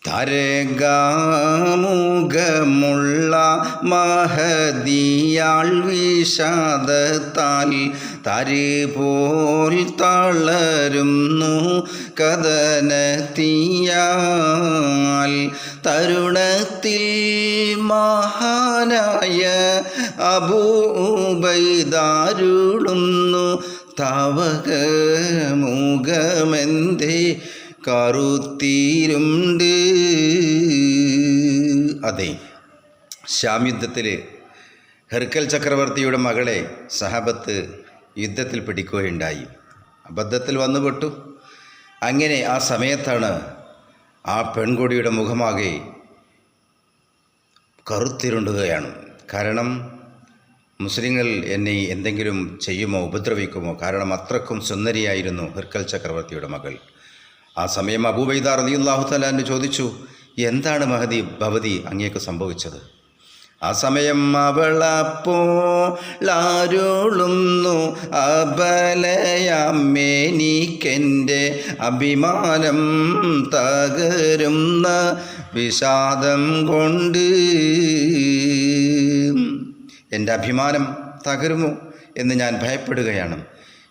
തരംഗമുഖമുള്ള മഹദിയാൾ വിഷാദത്താൽ തരിപോൽ തളരുന്നു കഥനത്തിയാൽ തരുണത്തിൽ മഹാനായ അബൂബൈദാരുളുന്നു താവകമുഖമെന്തേ കറുത്തീരുണ്ട്. അതെ, ശാം യുദ്ധത്തിൽ ഹെർക്കൽ ചക്രവർത്തിയുടെ മകളെ സഹാബത്ത് യുദ്ധത്തിൽ പിടിക്കുകയുണ്ടായി. അബദ്ധത്തിൽ വന്നുപെട്ടു. അങ്ങനെ ആ സമയത്താണ് ആ പെൺകുടിയുടെ മുഖമാകെ കറുത്തിരുണ്ടുകയാണ്. കാരണം മുസ്ലിങ്ങൾ എന്നെ എന്തെങ്കിലും ചെയ്യുമോ, ഉപദ്രവിക്കുമോ? കാരണം അത്രക്കും സുന്ദരിയായിരുന്നു ഹെർക്കൽ ചക്രവർത്തിയുടെ മകൾ. ആ സമയം അബൂബൈദ റളിയല്ലാഹു തആല അൻഹു ചോദിച്ചു, എന്താണ് മഹദി ഭവതി അങ്ങേക്ക് സംഭവിച്ചത്? ആ സമയം അവളപ്പോളരുളുന്നു, അബലയമ്മേനിക്കെൻ്റെ അഭിമാനം തകരുന്ന വിഷാദം കൊണ്ട്. എൻ്റെ അഭിമാനം തകരുമോ എന്ന് ഞാൻ ഭയപ്പെടുകയാണ്.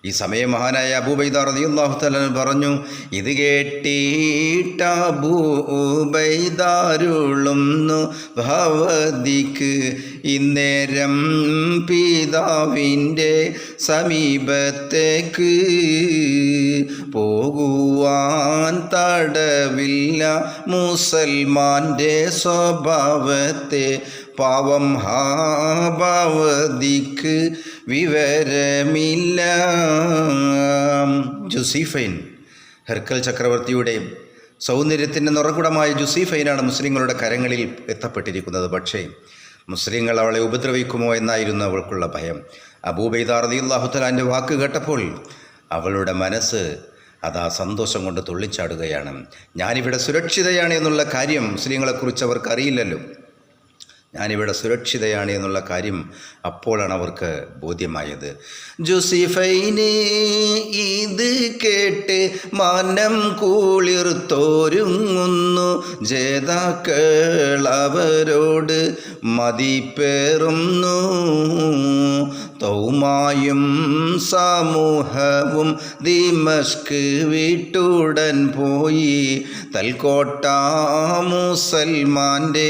ഈ സമയം മഹാനായ അബൂബൈദ റളിയല്ലാഹു തആല പറഞ്ഞു, ഇത് കേട്ടിട്ട് അബൂബൈദാരുളുന്നു ഭവതിക്ക് ഇന്നേരം പിതാവിൻ്റെ സമീപത്തേക്ക് പോകുവാൻ തടവില്ല. മുസൽമാൻ്റെ സ്വഭാവത്തെ പാവം ഭവതിക്ക് വിവരമില്ല. ജുസീഫൈൻ, ഹെർക്കൽ ചക്രവർത്തിയുടെ സൗന്ദര്യത്തിൻ്റെ നിറകുടമായ ജുസീഫൈനാണ് മുസ്ലിങ്ങളുടെ കരങ്ങളിൽ എത്തപ്പെട്ടിരിക്കുന്നത്. പക്ഷേ മുസ്ലിങ്ങൾ അവളെ ഉപദ്രവിക്കുമോ എന്നായിരുന്നു അവൾക്കുള്ള ഭയം. അബൂബൈദ റളിയല്ലാഹു തആലയുടെ വാക്ക് കേട്ടപ്പോൾ അവളുടെ മനസ്സ് അതാ സന്തോഷം കൊണ്ട് തുള്ളിച്ചാടുകയാണ്. ഞാനിവിടെ സുരക്ഷിതയാണ് എന്നുള്ള കാര്യം മുസ്ലിങ്ങളെക്കുറിച്ച് അവർക്ക് അറിയില്ലല്ലോ. ഞാനിവിടെ സുരക്ഷിതയാണ് എന്നുള്ള കാര്യം അപ്പോഴാണ് അവർക്ക് ബോധ്യമായത്. ജുസീഫൈനെ ഇത് കേട്ട് മനം കുളിർത്തോരുങ്ങുന്നു. ജേതാക്കൾ അവരോട് മതിപ്പേറുന്നു. തൗമായും സമൂഹവും ദിമഷ്ക് വിട്ടുടൻ പോയി. തൽക്കോട്ട മുസൽമാൻ്റെ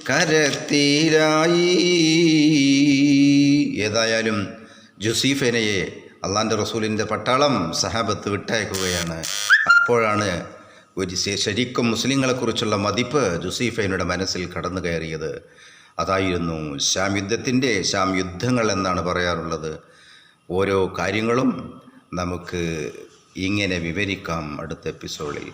കരത്തിലായി. ഏതായാലും ജുസീഫിനെയെ അള്ളാൻ്റെ റസൂലിൻ്റെ പട്ടാളം സഹാബത്ത് വിട്ടയക്കുകയാണ്. അപ്പോഴാണ് ശരിക്കും മുസ്ലിങ്ങളെക്കുറിച്ചുള്ള മതിപ്പ് ജുസീഫൈനയുടെ മനസ്സിൽ കടന്നു കയറിയത്. അതായിരുന്നു ശാം യുദ്ധത്തിൻ്റെ ശാം യുദ്ധങ്ങൾ എന്നാണ് പറയാറുള്ളത്. ഓരോ കാര്യങ്ങളും നമുക്ക് ഇങ്ങനെ വിവരിക്കാം അടുത്ത എപ്പിസോഡിൽ.